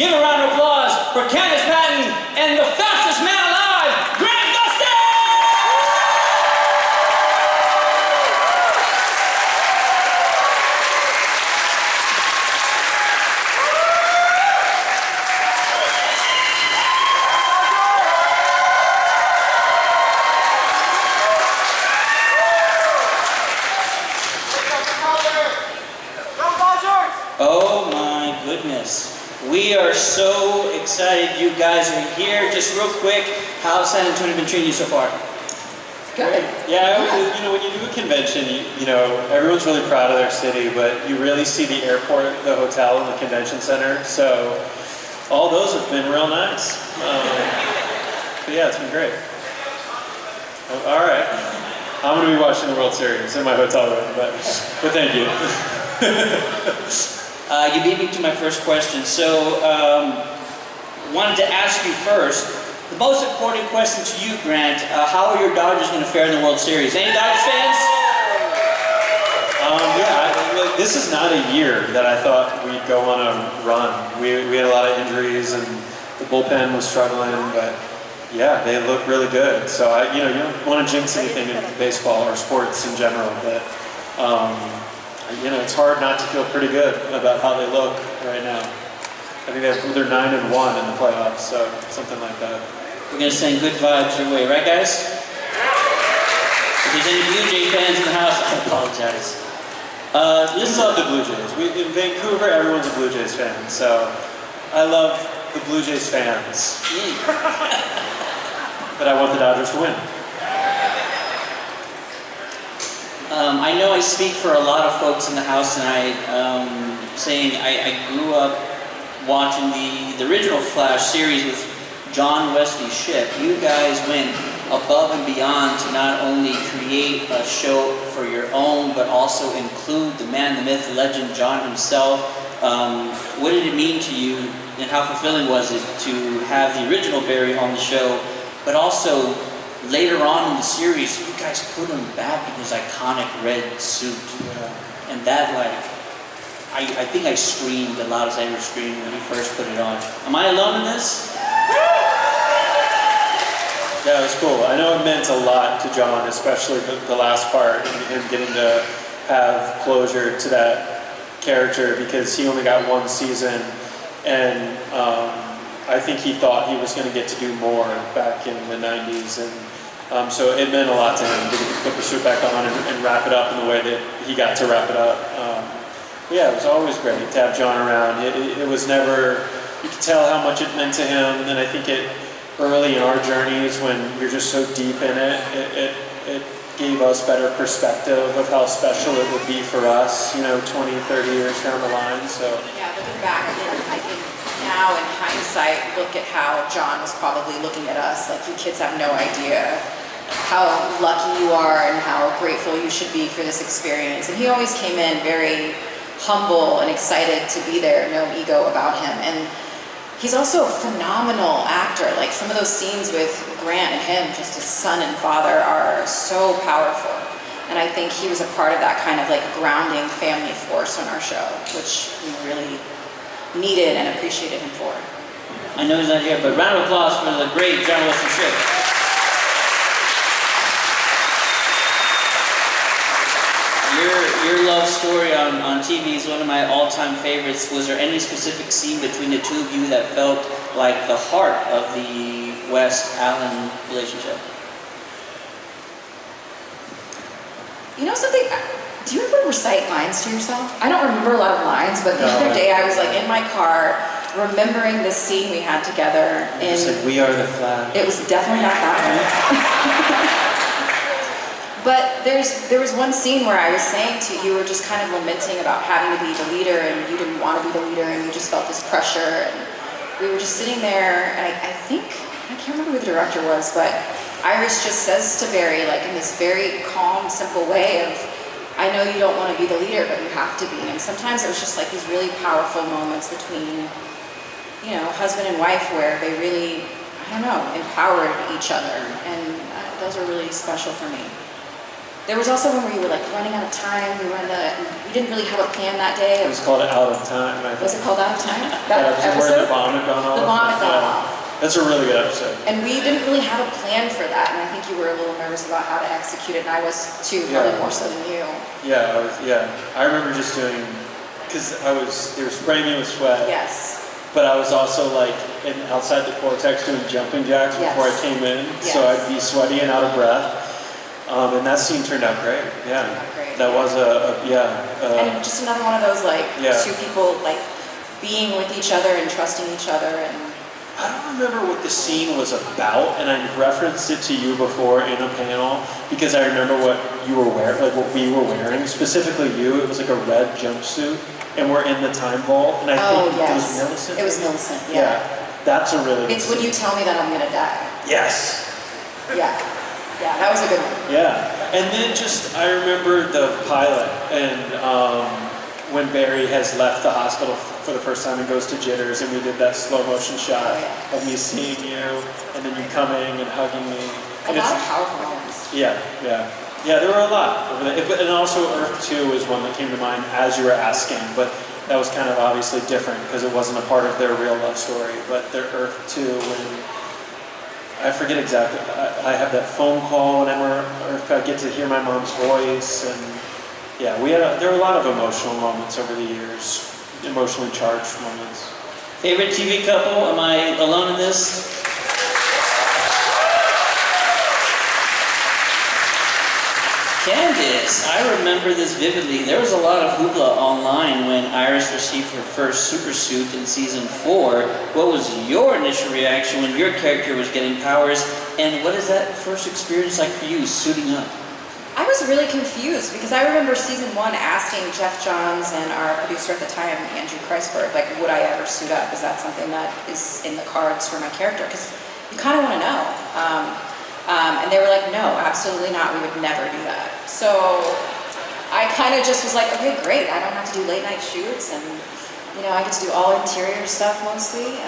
Give a round of applause for Candice Patton and the fastest man alive, Gustin! Oh my goodness. We are so excited you guys are here. Just real quick, how's San Antonio been treating you so far? Good. Yeah, you know, when you do a convention, you know, everyone's really proud of their city, but you really see the airport, the hotel, and the convention center. So all those have been real nice. But yeah, it's been great. All right. I'm going to be watching the World Series in my hotel room, but thank you. You beat me to my first question, so wanted to ask you first, the most important question to you, Grant, how are your Dodgers going to fare in the World Series? Any Dodgers fans? Yeah, this is not a year that I thought we'd go on a run. We had a lot of injuries and the bullpen was struggling, but yeah, they look really good. So you don't want to jinx anything in baseball or sports in general, but you know, it's hard not to feel pretty good about how they look right now. I think they're 9-1 in the playoffs, so something like that. We're going to send good vibes your way, right guys? If there's any Blue Jay fans in the house, I apologize. We love the Blue Jays. In Vancouver, everyone's a Blue Jays fan, so I love the Blue Jays fans. But I want the Dodgers to win. I know I speak for a lot of folks in the house tonight, saying I grew up watching the original Flash series with John Wesley Shipp. You guys went above and beyond to not only create a show for your own, but also include the man, the myth, the legend, John himself. What did it mean to you, and how fulfilling was it to have the original Barry on the show, but also later on in the series, you guys put him back in his iconic red suit. And that, like, I think I screamed the loudest I ever screamed when he first put it on. Am I alone in this? Yeah, it was cool. I know it meant a lot to John, especially the last part, and him getting to have closure to that character, because he only got one season, and I think he thought he was going to get to do more back in the 90s, and so it meant a lot to him to get to put the suit back on and wrap it up in the way that he got to wrap it up. Yeah, it was always great to have John around. It was never, you could tell how much it meant to him, and I think early in our journeys, when you're just so deep in it gave us better perspective of how special it would be for us, 20, 30 years down the line. So yeah, looking back, I think now in hindsight, look at how John was probably looking at us like, you kids have no idea how lucky you are and how grateful you should be for this experience. And he always came in very humble and excited to be there, no ego about him. And he's also a phenomenal actor. Like, some of those scenes with Grant and him, just as son and father, are so powerful. And I think he was a part of that kind of like grounding family force on our show, which we really needed and appreciated him for. I know he's not here, but round of applause for the great John Wesley Shipp. Your love story on TV is one of my all-time favorites. Was there any specific scene between the two of you that felt like the heart of the WestAllen relationship? You know something? Do you ever recite lines to yourself? I don't remember a lot of lines, but the other day I was like in my car remembering this scene we had together. It's like, we are the flag. It was definitely not that one. But there was one scene where I was saying to you, were just kind of lamenting about having to be the leader, and you didn't want to be the leader, and you just felt this pressure. And we were just sitting there, and I think, I can't remember who the director was, but Iris just says to Barry, like in this very calm, simple way of, I know you don't want to be the leader, but you have to be. And sometimes it was just like these really powerful moments between, husband and wife, where they really, I don't know, empowered each other. And those are really special for me. There was also one where you were like running out of time. We didn't really have a plan that day. It was called Out of Time. I think. Was it called Out of Time? That episode? Where the bomb had gone off. The bomb had gone off. That's a really good episode. And we didn't really have a plan for that, and I think you were a little nervous about how to execute it, and I was too, probably more so than you. Yeah, I remember just doing, because they were spraying me with sweat. Yes. But I was also like outside the Cortex doing jumping jacks before I came in, so I'd be sweaty and out of breath. And that scene turned out great. Yeah, that was and just another one of those like two people like being with each other and trusting each other. And I don't remember what the scene was about, and I referenced it to you before in a panel because I remember what you were wearing, like what we were wearing. Specifically, you. It was like a red jumpsuit, and we're in the time vault. And I think it was Millicent. It was Millicent. Yeah. That's a really. It's when you tell me that I'm gonna die. Yes. Yeah. Yeah, that was a good one. Yeah, and then I remember the pilot, and when Barry has left the hospital for the first time and goes to Jitters, and we did that slow motion shot of me seeing you, and then you coming and hugging me. A lot of powerful moments. Yeah, there were a lot. And also Earth 2 is one that came to mind as you were asking, but that was kind of obviously different because it wasn't a part of their real love story, but their Earth 2 when... I forget exactly. I have that phone call whenever I get to hear my mom's voice, and there were a lot of emotional moments over the years, emotionally charged moments. Favorite TV couple? Am I alone in this? Candice, I remember this vividly. There was a lot of hoopla online when Iris received her first super suit in season 4. What was your initial reaction when your character was getting powers? And what is that first experience like for you, suiting up? I was really confused because I remember season 1 asking Jeff Johns and our producer at the time, Andrew Kreisberg, like, would I ever suit up? Is that something that is in the cards for my character? Because you kind of want to know. And they were like, no, absolutely not. We would never do that. So I kind of just was like, okay, great. I don't have to do late night shoots, and I get to do all interior stuff mostly.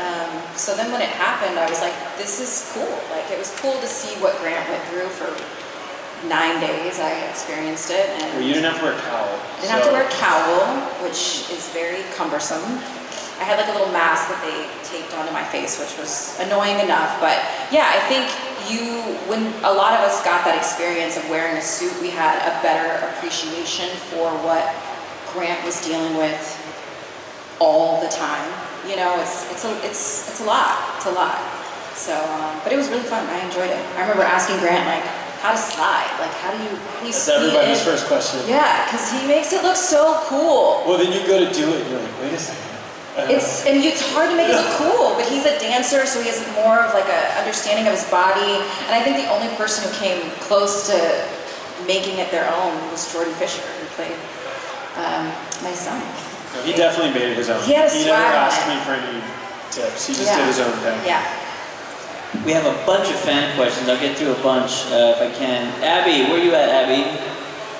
So then when it happened, I was like, this is cool. Like, it was cool to see what Grant went through for 9 days. I experienced it. And well, you didn't have to wear a cowl. I didn't have to wear a cowl, which is very cumbersome. I had like a little mask that they taped onto my face, which was annoying enough. But yeah, I think when a lot of us got that experience of wearing a suit, we had a better appreciation for what Grant was dealing with all the time. It's a lot. It's a lot. So, but it was really fun. I enjoyed it. I remember asking Grant like how to slide, like how do you That's everybody's first question. Yeah, because he makes it look so cool. Well, then you go to do it, and you're like, wait a second. It's hard to make it look cool, but he's a dancer, so he has more of like a understanding of his body. And I think the only person who came close to making it their own was Jordan Fisher, who played my son. No, he definitely made it his own. He had a He swag never on asked it. me for any tips. He just did his own thing. Yeah. We have a bunch of fan questions. I'll get through a bunch if I can. Abby, where you at, Abby?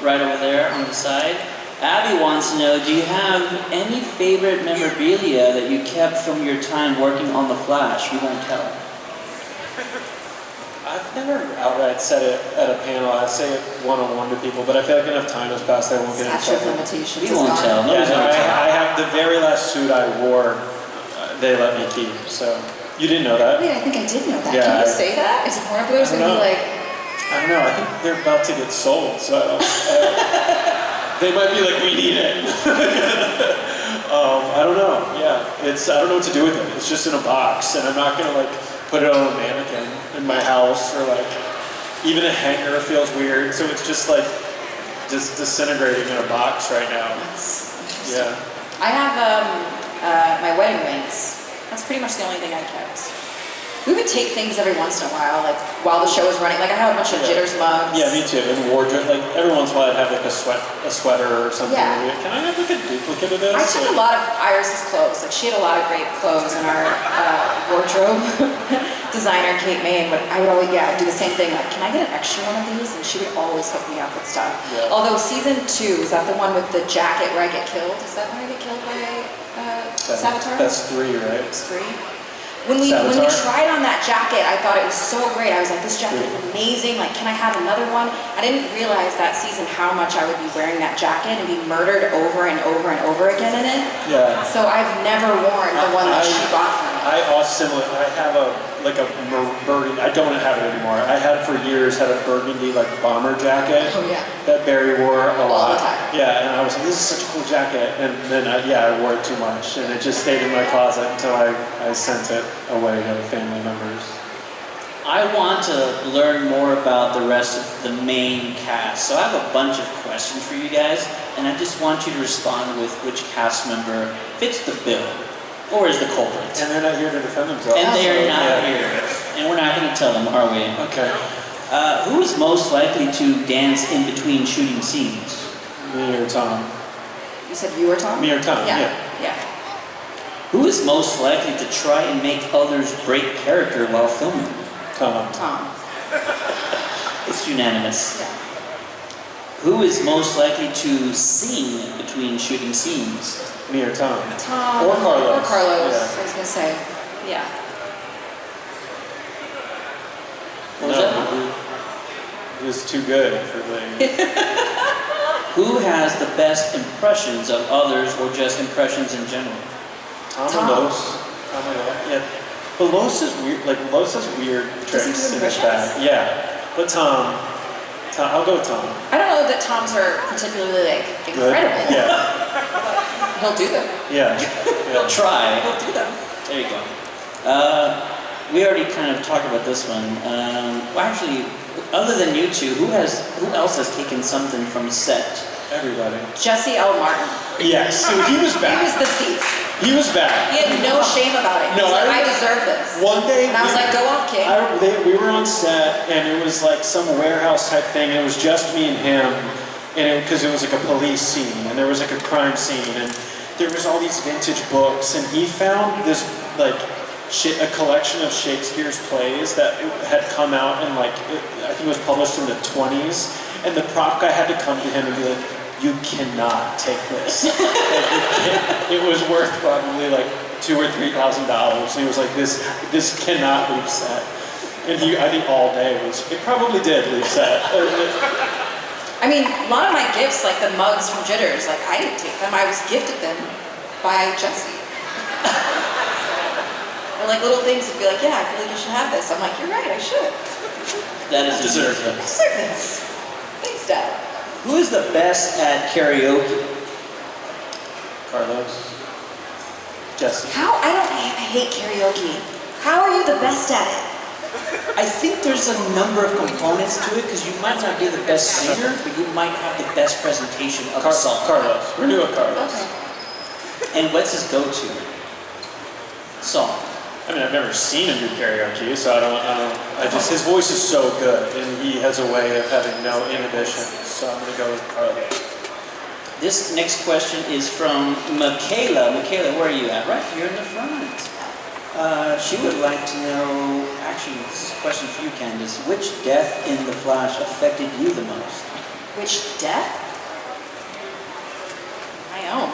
Right over there on the side. Abby wants to know, do you have any favorite memorabilia that you kept from your time working on The Flash? We won't tell. I've never outright said it at a panel. I say it one-on-one to people, but I feel like enough time has passed I won't get in Statute of trouble. limitations. We won't tell. Nobody's gonna tell. I have the very last suit I wore, they let me keep, so. You didn't know that? Wait, I think I did know that. Yeah, Can you say that? Is Warner Brothers going to be like... I don't know. I think they're about to get sold, so I don't... they might be like, we need it. I don't know. Yeah, I don't know what to do with it. It's just in a box, and I'm not going to like put it on a mannequin in my house, or like even a hanger feels weird. So it's just like disintegrating in a box right now. That's interesting. Yeah. I have my wedding rings. That's pretty much the only thing I kept. We would take things every once in a while, like while the show was running. Like I have a bunch of Jitters mugs. Yeah, me too. And wardrobe, like every once in a while I'd have like a sweater or something. Yeah. Can I have like a duplicate of this? I took a lot of Iris's clothes. Like she had a lot of great clothes, and our wardrobe designer Kate May would always do the same thing. Like, can I get an extra one of these? And she would always hook me up with stuff. Yeah. Although season 2 is that the one with the jacket where I get killed? Is that when I get killed by Saboteur? That's 3, right? It's 3. When we Savitar? tried on that jacket, I thought it was so great. I was like, this jacket is amazing. Like, can I have another one? I didn't realize that season how much I would be wearing that jacket and be murdered over and over and over again in it. Yeah. So I've never worn the one that she bought for me. I also similar. I have a burgundy. I don't have it anymore. I had for years had a burgundy like bomber jacket. Oh yeah. That Barry wore a lot. All the time. Yeah, and I was like, this is such a cool jacket. And then I wore it too much, and it just stayed in my closet until I sent it away to family members. I want to learn more about the rest of the main cast, so I have a bunch of questions for you guys, and I just want you to respond with which cast member fits the bill, or is the culprit. And they're not here to defend themselves. And they are not here, and we're not going to tell them, are we? Okay. Who is most likely to dance in between shooting scenes? Me or Tom? You said you or Tom? Me or Tom, Yeah. yeah. Who is most likely to try and make others break character while filming? Tom. Tom. It's unanimous. Yeah. Who is most likely to sing between shooting scenes? Me or Tom? Tom. Or Carlos. Or Carlos. Yeah. I was gonna say. Yeah. What was that? It was too good for the... Who has the best impressions of others or just impressions in general? Tom. Tom. Yeah. But Los is weird. Like Los has weird Does he tricks do in his impressions? bag. Yeah. But Tom, I'll go with Tom. I don't know that Toms are particularly like Good? incredible. Yeah. He'll do them. Yeah. He'll try. He'll do them. There you go. We already kind of talked about this one. Well, actually, other than you two, who else has taken something from set? Everybody. Jesse L. Martin. Yes. So he was He back. was the thief. He was back. He had no shame about it. He No, was like, I- I deserve this. One day, And I was like, go off, kid. we were on set, and it was like some warehouse type thing. And it was just me and him, and because it was like a police scene, and there was like a crime scene, and there was all these vintage books, and he found this like a collection of Shakespeare's plays that had come out in like I think it was published in the 20s, and the prop guy had to come to him and be like, you cannot take this. Like, it was worth probably like $2,000 or $3,000. And he was like, this cannot leave set. And I think all day it probably did leave set. I mean, a lot of my gifts, like the mugs from Jitters, like I didn't take them. I was gifted them by Jesse. Or like little things would be like, yeah, I feel like you should have this. I'm like, you're right, I should. That is Deserved I it. deserve this. Thanks, Dad. Who is the best at karaoke? Carlos. Jesse. I hate karaoke. How are you the best at it? I think there's a number of components to it because you might not be the best singer, but you might have the best presentation of a song. Carlos. We're new at Carlos. Okay. And what's his go-to song? I mean, I've never seen him do karaoke, so I just, his voice is so good, and he has a way of having no inhibition, so I'm gonna go with Carlos. This next question is from Michaela. Michaela, where are you at? Right here in the front. She would like to know, actually, this is a question for you, Candice. Which death in The Flash affected you the most? Which death? My own.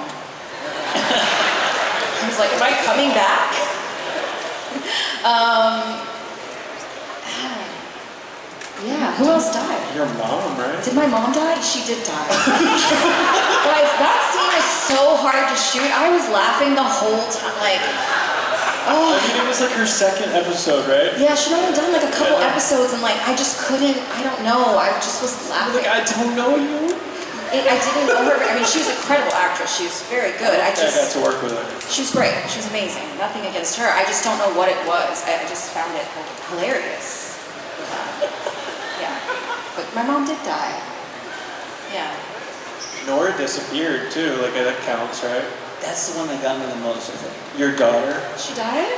I was like, am I coming back? Yeah, who else died? Your mom, right? Did my mom die? She did die. Guys, that scene was so hard to shoot. I was laughing the whole time, like, oh. I mean, it was like her second episode, right? Yeah, she'd only done like a couple episodes and like, I just couldn't, I don't know, I just was laughing. Like, I don't know you. I didn't know her, I mean, she was an incredible actress, she was very good. I got just, to work with her. she was great, she was amazing, nothing against her. I just don't know what it was, I just found it hilarious. Yeah, but my mom did die. Yeah. Nora disappeared too, like that counts, right? That's the one that got me the most, I think. Your daughter. She died?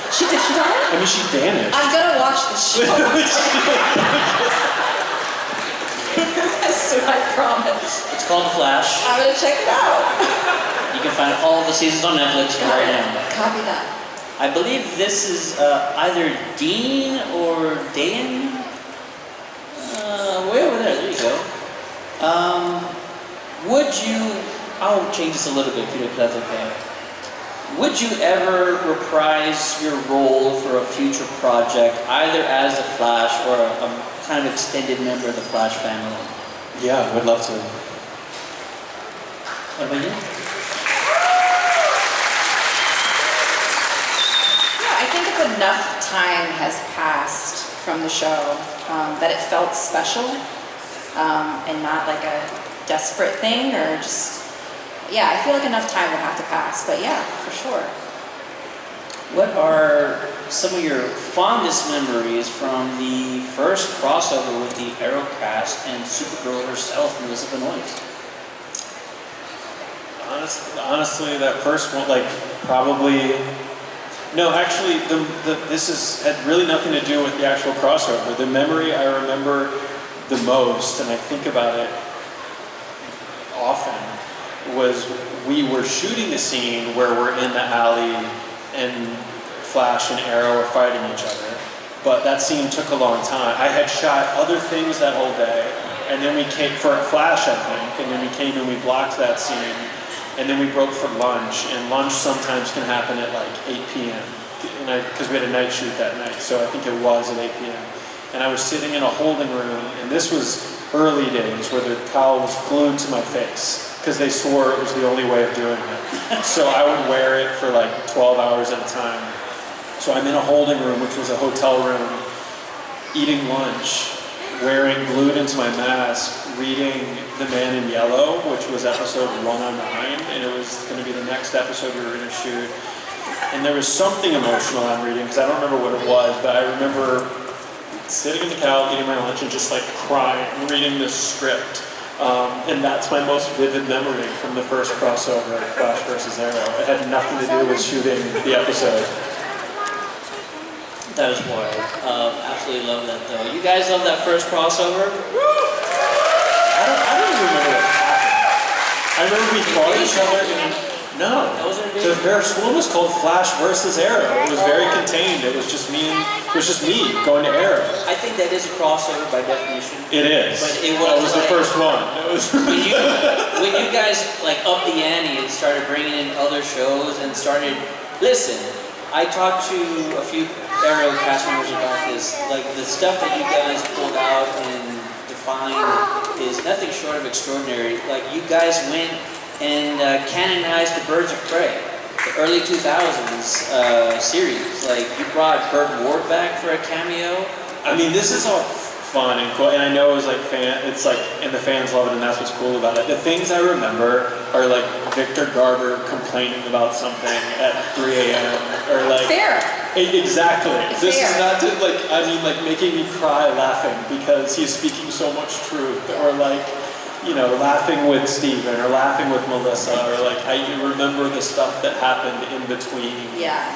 She die? I mean, she vanished. I'm gonna watch the show. So I promise. It's called The Flash. I'm gonna check it out. You can find all the seasons on Netflix right now. Copy that. I believe this is either Dean or Dan. Way over there you go. Would you, I'll change this a little bit if that's okay. Would you ever reprise your role for a future project, either as the Flash or a kind of extended member of the Flash family? Yeah, I would love to. What about you? Yeah, I think if enough time has passed from the show that it felt special and not like a desperate thing or just, yeah, I feel like enough time would have to pass, but yeah, for sure. What are some of your fondest memories from the first crossover with the Arrowcast and Supergirl herself, Melissa Benoist? Honestly, that first one, like, probably... No, actually, this had really nothing to do with the actual crossover. The memory I remember the most, and I think about it often, was we were shooting a scene where we're in the alley and Flash and Arrow are fighting each other. But that scene took a long time. I had shot other things that whole day, and then we came for Flash, I think, and then we came and we blocked that scene, and then we broke for lunch, and lunch sometimes can happen at like 8 p.m. because we had a night shoot that night, so I think it was at 8 p.m. And I was sitting in a holding room, and this was early days where the towel was glued to my face because they swore it was the only way of doing it. So I would wear it for like 12 hours at a time. So I'm in a holding room, which was a hotel room, eating lunch, wearing glued into my mask, reading The Man in Yellow, which was episode 109, and it was going to be the next episode we were going to shoot. And there was something emotional I'm reading, because I don't remember what it was, but I remember sitting in the couch, eating my lunch, and just like crying, reading this script. And that's my most vivid memory from the first crossover, Flash versus Arrow. It had nothing to do with shooting the episode. That was wild. Absolutely love that though. You guys love that first crossover? I don't even remember what happened. I remember we fought each other and... No, the first one was called Flash versus Arrow. It was very contained. It was just me going to Arrow. I think that is a crossover by definition. It is. But it that was like, the first one. when you guys like upped the ante and started bringing in other shows and started, listen, I talked to a few Arrow cast members about this. Like the stuff that you guys pulled out and defined is nothing short of extraordinary. Like you guys went and canonized the Birds of Prey, the early 2000s series. Like, you brought Burt Ward back for a cameo. I mean, this is all fun and cool, and I know it's like and the fans love it, and that's what's cool about it. The things I remember are like Victor Garber complaining about something at 3 a.m. or like... Fair. Exactly. This Fair. is not to like making me cry laughing because he's speaking so much truth, or like, you know, laughing with Steven or laughing with Melissa, or like I remember the stuff that happened in between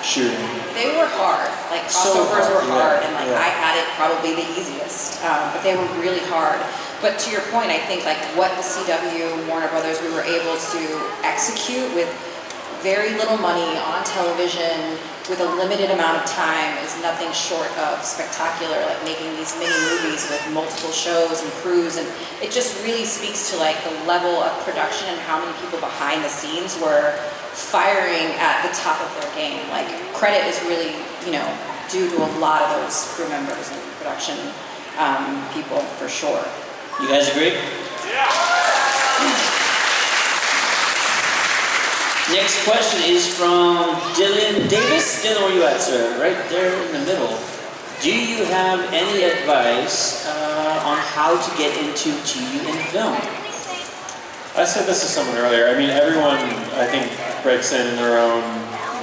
shooting. They were hard. Like crossovers were hard, and like I had it probably the easiest, but they were really hard. But to your point, I think like what the CW, Warner Brothers, we were able to execute with very little money on television with a limited amount of time is nothing short of spectacular, like making these mini movies with multiple shows and crews, and it just really speaks to like the level of production and how many people behind the scenes were firing at the top of their game. Like credit is really, you know, due to a lot of those crew members and production people for sure. You guys agree? Yeah. Next question is from Dylan Davis. Dylan, where you at, sir? Right there in the middle. Do you have any advice on how to get into TV and film? I said this to someone earlier. I mean, everyone, I think, breaks in their own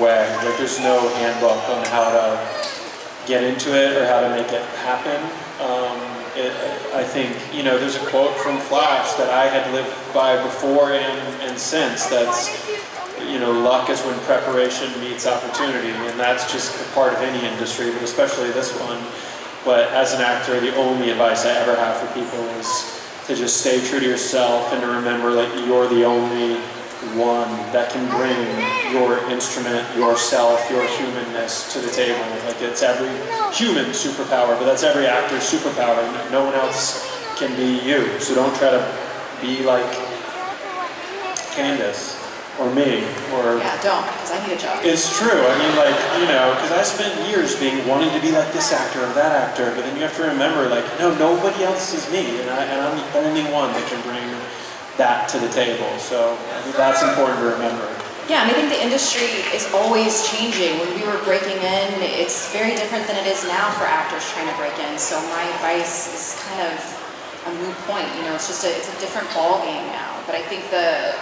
way. Like, there's no handbook on how to get into it or how to make it happen. I think, you know, there's a quote from Flash that I had lived by before and since that's, you know, luck is when preparation meets opportunity, and that's just a part of any industry, but especially this one. But as an actor, the only advice I ever have for people is to just stay true to yourself and to remember that you're the only one that can bring your instrument, yourself, your humanness to the table. Like, it's every human superpower, but that's every actor's superpower. No one else can be you. So don't try to be like Candice. or me, or... Yeah, don't, because I need a job. It's true. I mean, like, you know, because I spent years wanting to be like this actor or that actor, but then you have to remember, like, no, nobody else is me, and I'm the only one that can bring that to the table. So I think that's important to remember. Yeah, and I think the industry is always changing. When we were breaking in, it's very different than it is now for actors trying to break in. So my advice is kind of a moot point. You know, it's a different ball game now. But I think the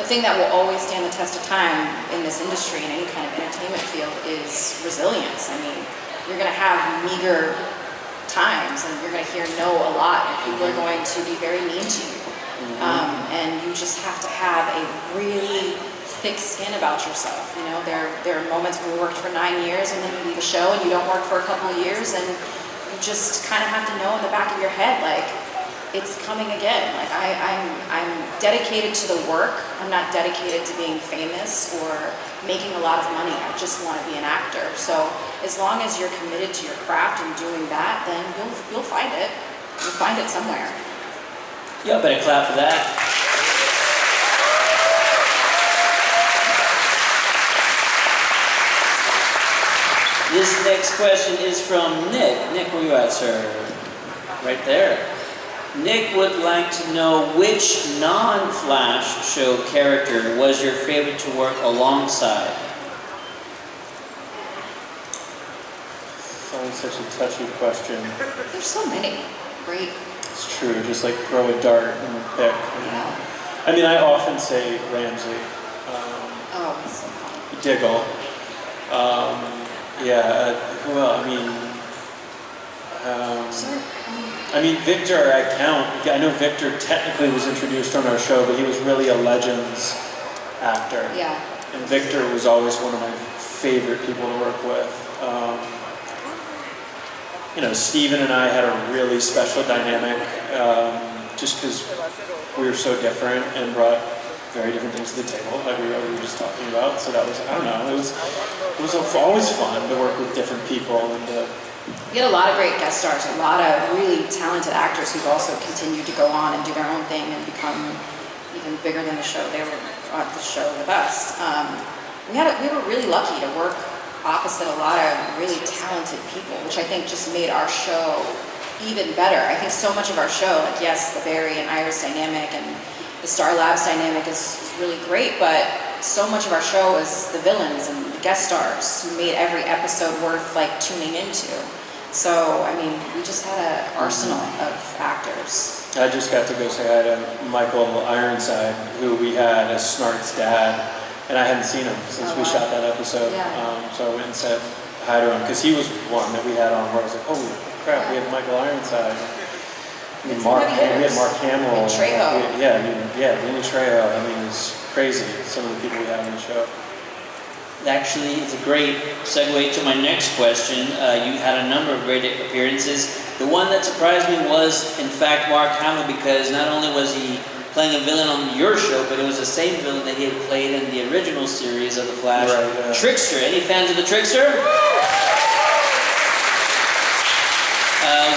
thing that will always stand the test of time in this industry, in any kind of entertainment field, is resilience. I mean, you're going to have meager times, and you're going to hear no a lot, and people are going to be very mean to you. And you just have to have a really thick skin about yourself. You know, there are moments when we worked for 9 years, and then you leave a show and you don't work for a couple of years, and you just kind of have to know in the back of your head, like, it's coming again. Like, I'm dedicated to the work. I'm not dedicated to being famous or making a lot of money. I just want to be an actor. So as long as you're committed to your craft and doing that, then you'll find it. You'll find it somewhere. Yeah, better clap for that. This next question is from Nick. Nick, where you at, sir? Right there. Nick would like to know which non-Flash show character was your favorite to work alongside? Always such a touchy question. There's so many. Great. It's true, just like throw a dart and pick. Yeah. I mean, I often say Ramsey. Oh, he's so fun. Diggle. Well, I mean... Sure. I mean, Victor, I count. I know Victor technically was introduced on our show, but he was really a Legends actor. Yeah. And Victor was always one of my favorite people to work with. You know, Steven and I had a really special dynamic, just because we were so different and brought very different things to the table, like we were just talking about. So that was, I don't know, it was always fun to work with different people and We had a lot of great guest stars, a lot of really talented actors who've also continued to go on and do their own thing and become even bigger than the show. They were on the show with us. We were really lucky to work opposite a lot of really talented people, which I think just made our show even better. I think so much of our show, like yes, the Barry and Iris dynamic and the Star Labs dynamic is really great, but so much of our show is the villains and the guest stars who made every episode worth like tuning into. So, I mean, we just had an arsenal of actors. I just got to go say hi to Michael Ironside, who we had as Snart's dad, and I hadn't seen him since we shot that episode. Yeah. So I went and said hi to him, because he was one that we had on where I was like, holy crap, we have Michael Ironside. I mean, we had Mark Hamill. And Trejo. Vinny Trejo. I mean, it's crazy, some of the people we had on the show. Actually, it's a great segue to my next question. You had a number of great appearances. The one that surprised me was, in fact, Mark Hamill, because not only was he playing a villain on your show, but it was the same villain that he had played in the original series of The Flash, right, Trickster. Any fans of the Trickster?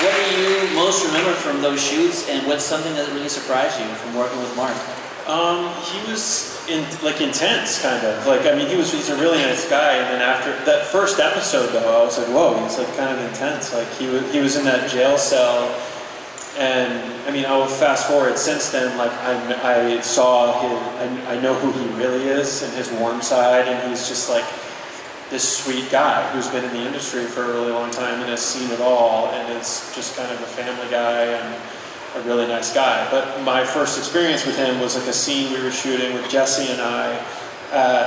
What do you most remember from those shoots, and what's something that really surprised you from working with Mark? He was intense, kind of. Like, I mean, he's a really nice guy, and then after that first episode, though, I was like, whoa, he's like kind of intense. Like, he was in that jail cell, and I mean, I will fast forward since then. Like, I saw I know who he really is and his warm side, and he's just like this sweet guy who's been in the industry for a really long time and has seen it all, and it's just kind of a family guy and a really nice guy. But my first experience with him was like a scene we were shooting with Jesse and I at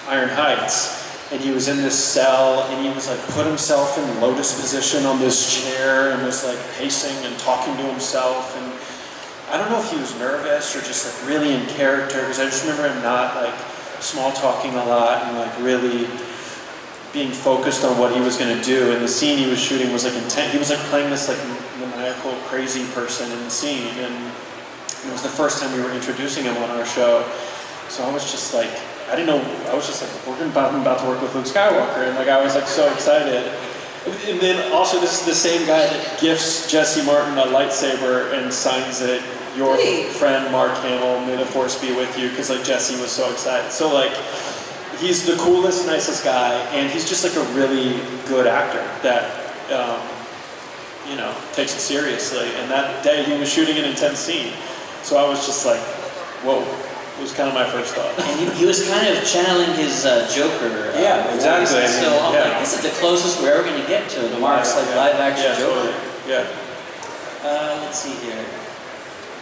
Iron Heights, and he was in this cell, and he was like put himself in lotus position on this chair and was like pacing and talking to himself, and I don't know if he was nervous or just like really in character, because I just remember him not like small talking a lot and like really being focused on what he was going to do. And the scene he was shooting was like intense. He was like playing this like maniacal, crazy person in the scene, and it was the first time we were introducing him on our show. So I was just like, I didn't know. I was just like, I'm about to work with Luke Skywalker, and like I was like so excited. And then also, this is the same guy that gifts Jesse Martin a lightsaber and signs it your Hey. friend Mark Hamill, may the force be with you, because like Jesse was so excited. So like, he's the coolest, nicest guy, and he's just like a really good actor that, you know, takes it seriously. And that day he was shooting an intense scene. So I was just like, whoa. It was kind of my first thought. And he was kind of channeling his Joker. Yeah, exactly. So I'm like, this is the closest we're ever going to get to Mark's like live action Joker. Totally. Yeah. Let's see here.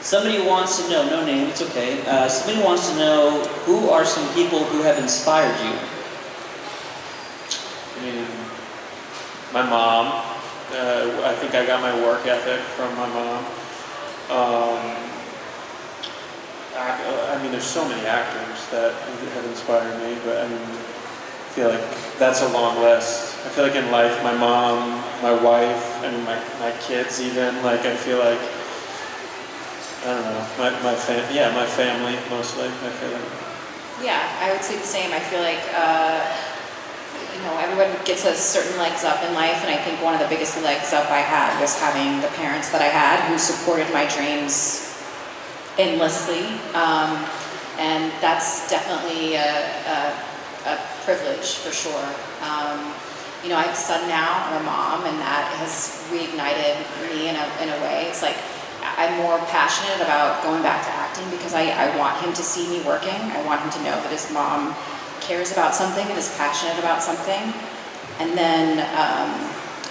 Somebody wants to know, no name, it's okay. Somebody wants to know, who are some people who have inspired you? I mean, my mom. I think I got my work ethic from my mom. I mean, there's so many actors that have inspired me, but I mean, I feel like that's a long list. I feel like in life, my mom, my wife, I mean, my kids even, like, I feel like, I don't know, my family mostly, I feel like. Yeah, I would say the same. I feel like, you know, everyone gets a certain legs up in life, and I think one of the biggest legs up I had was having the parents that I had who supported my dreams endlessly, and that's definitely a privilege for sure. You know, I have a son now, I'm a mom, and that has reignited me in a way. It's like I'm more passionate about going back to acting because I want him to see me working. I want him to know that his mom cares about something and is passionate about something. And then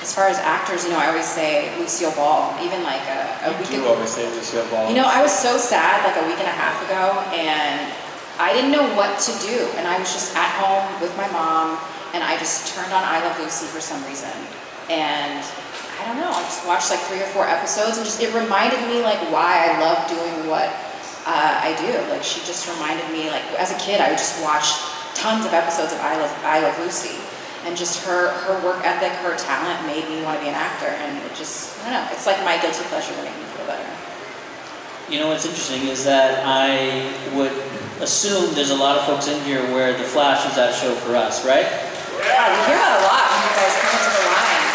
as far as actors, you know, I always say Lucille Ball, even like a week ago. You always say Lucille Ball. You know, I was so sad like a week and a half ago, and I didn't know what to do. And I was just at home with my mom, and I just turned on I Love Lucy for some reason. And I don't know, I just watched like 3 or 4 episodes, and just it reminded me like why I love doing what I do. Like she just reminded me, like as a kid, I would just watch tons of episodes of I Love Lucy. And just her work ethic, her talent made me want to be an actor. And it just, I don't know, it's like my guilty pleasure to make me feel better. You know what's interesting is that I would assume there's a lot of folks in here where The Flash is that show for us, right? Yeah, we hear that a lot when you guys come into the line.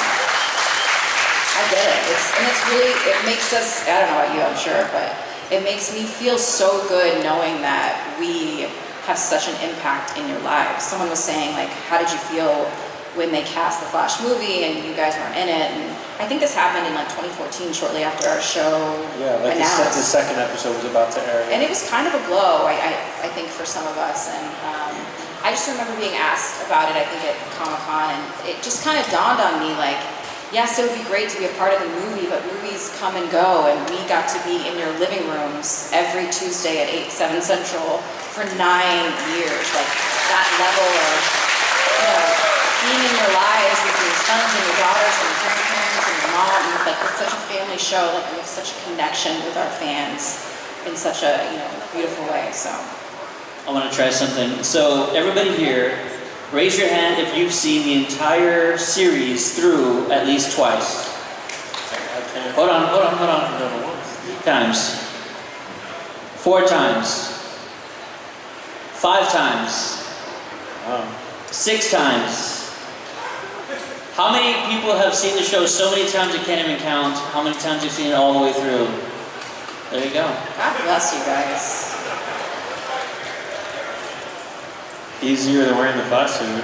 I get it. It's really, it makes us, I don't know about you, I'm sure, but it makes me feel so good knowing that we have such an impact in your lives. Someone was saying, like, how did you feel when they cast the Flash movie and you guys weren't in it? And I think this happened in like 2014, shortly after our show announced. The second episode was about to air. And it was kind of a blow, I think, for some of us. And I just remember being asked about it, I think, at Comic-Con, and it just kind of dawned on me, like, yes, it would be great to be a part of the movie, but movies come and go, and we got to be in your living rooms every Tuesday at 7 Central for 9 years. Like, that level of, you know, being in your lives with your sons and your daughters and your grandparents and your mom, and like, it's such a family show, like, we have such a connection with our fans in such a, you know, beautiful way, so. I want to try something. So everybody here, raise your hand if you've seen the entire series through at least twice. I can't. Hold on. Never once. 3 times. 4 times. 5 times. 6 times. How many people have seen the show so many times you can't even count? How many times you've seen it all the way through? There you go. God bless you guys. Easier than wearing the Flash suit.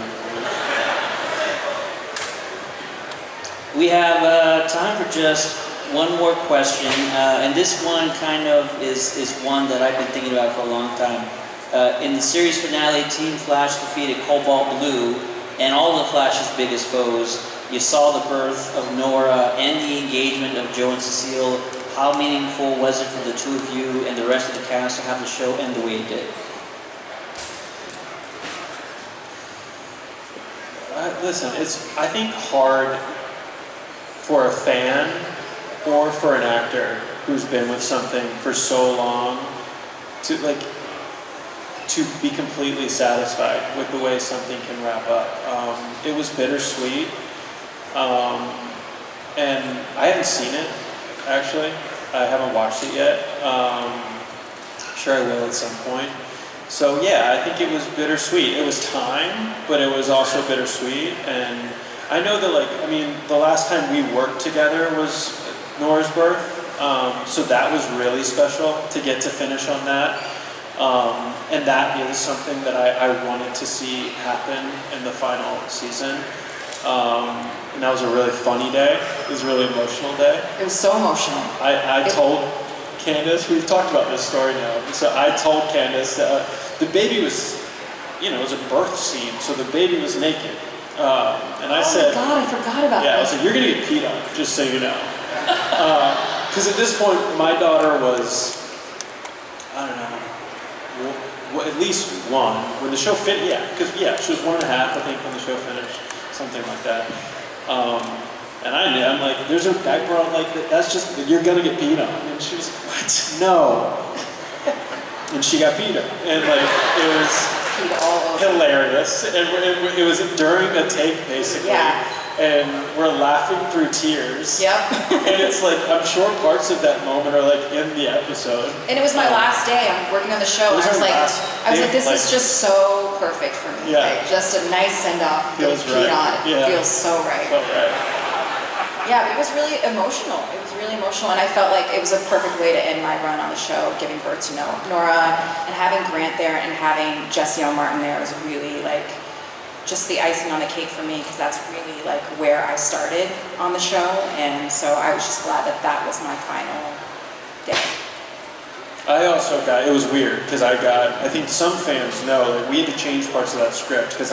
We have time for just one more question, and this one kind of is one that I've been thinking about for a long time. In the series finale, Team Flash defeated Cobalt Blue and all of the Flash's biggest foes. You saw the birth of Nora and the engagement of Joe and Cecile. How meaningful was it for the two of you and the rest of the cast to have the show end the way it did? Listen, it's, I think, hard for a fan or for an actor who's been with something for so long to be completely satisfied with the way something can wrap up. It was bittersweet, and I haven't seen it, actually. I haven't watched it yet. I'm sure I will at some point. So yeah, I think it was bittersweet. It was time, but it was also bittersweet. And I know that, like, I mean, the last time we worked together was Nora's birth. So that was really special to get to finish on that. And that is something that I wanted to see happen in the final season. And that was a really funny day. It was a really emotional day. It was so emotional. I told Candice, we've talked about this story now, so I told Candice that the baby was, it was a birth scene, so the baby was naked. And I said, oh my God, I forgot about that. Yeah, I was like, you're gonna get peed on, just so you know. Because at this point, my daughter was, I don't know, at least one. When the show finished, she was 1.5, I think, when the show finished, something like that. And I'm like, there's a diaper on, like, that's just, you're gonna get peed on. And she was like, what? No. And she got peed on. And like, it was hilarious. And it was during a take, basically. Yeah. And we're laughing through tears. Yep. And it's like, I'm sure parts of that moment are like in the episode. And it was my last day. I'm working on the show. And I was like, this is just so perfect for me. Yeah. Like, just a nice send-off. Feels peed right. on. It Yeah. feels so right. Felt right. Yeah, but it was really emotional. It was really emotional, and I felt like it was a perfect way to end my run on the show, giving birth to Nora, and having Grant there, and having Jesse L. Martin there was really like just the icing on the cake for me, because that's really like where I started on the show, and so I was just glad that that was my final day. It was weird, because I think some fans know, like, we had to change parts of that script, because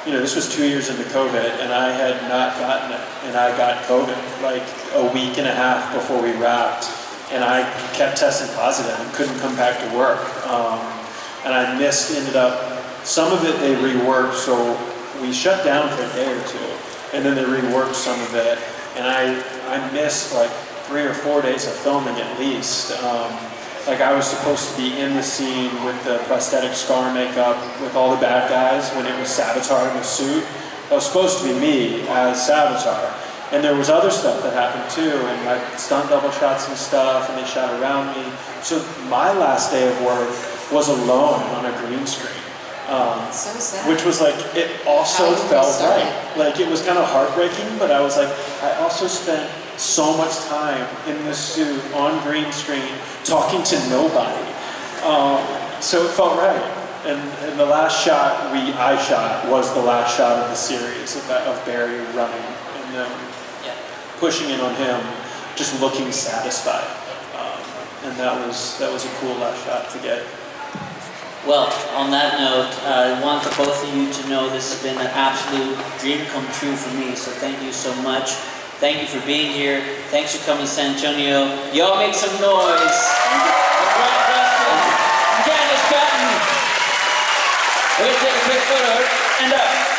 this was 2 years into COVID, and I had not gotten it, and I got COVID like a week and a half before we wrapped, and I kept testing positive and couldn't come back to work, and I some of it they reworked, so we shut down for a day or two, and then they reworked some of it, and I missed like 3 or 4 days of filming at least. Like, I was supposed to be in the scene with the prosthetic scar makeup with all the bad guys when it was Savitar in the suit. That was supposed to be me as Savitar. And there was other stuff that happened too, and like stunt double shots and stuff, and they shot around me. So my last day of work was alone on a green screen. So sad. Which was like, it also felt right. Like, it was kind of heartbreaking, but I was like, I also spent so much time in this suit on green screen talking to nobody. So it felt right. And the last shot I shot was the last shot of the series of Barry running and them pushing in on him, just looking satisfied. And that was a cool last shot to get. Well, on that note, I want the both of you to know this has been an absolute dream come true for me, so thank you so much. Thank you for being here. Thanks for coming to San Antonio. Y'all make some noise. Gustin Candice Patton. We're going to take a quick photo and up.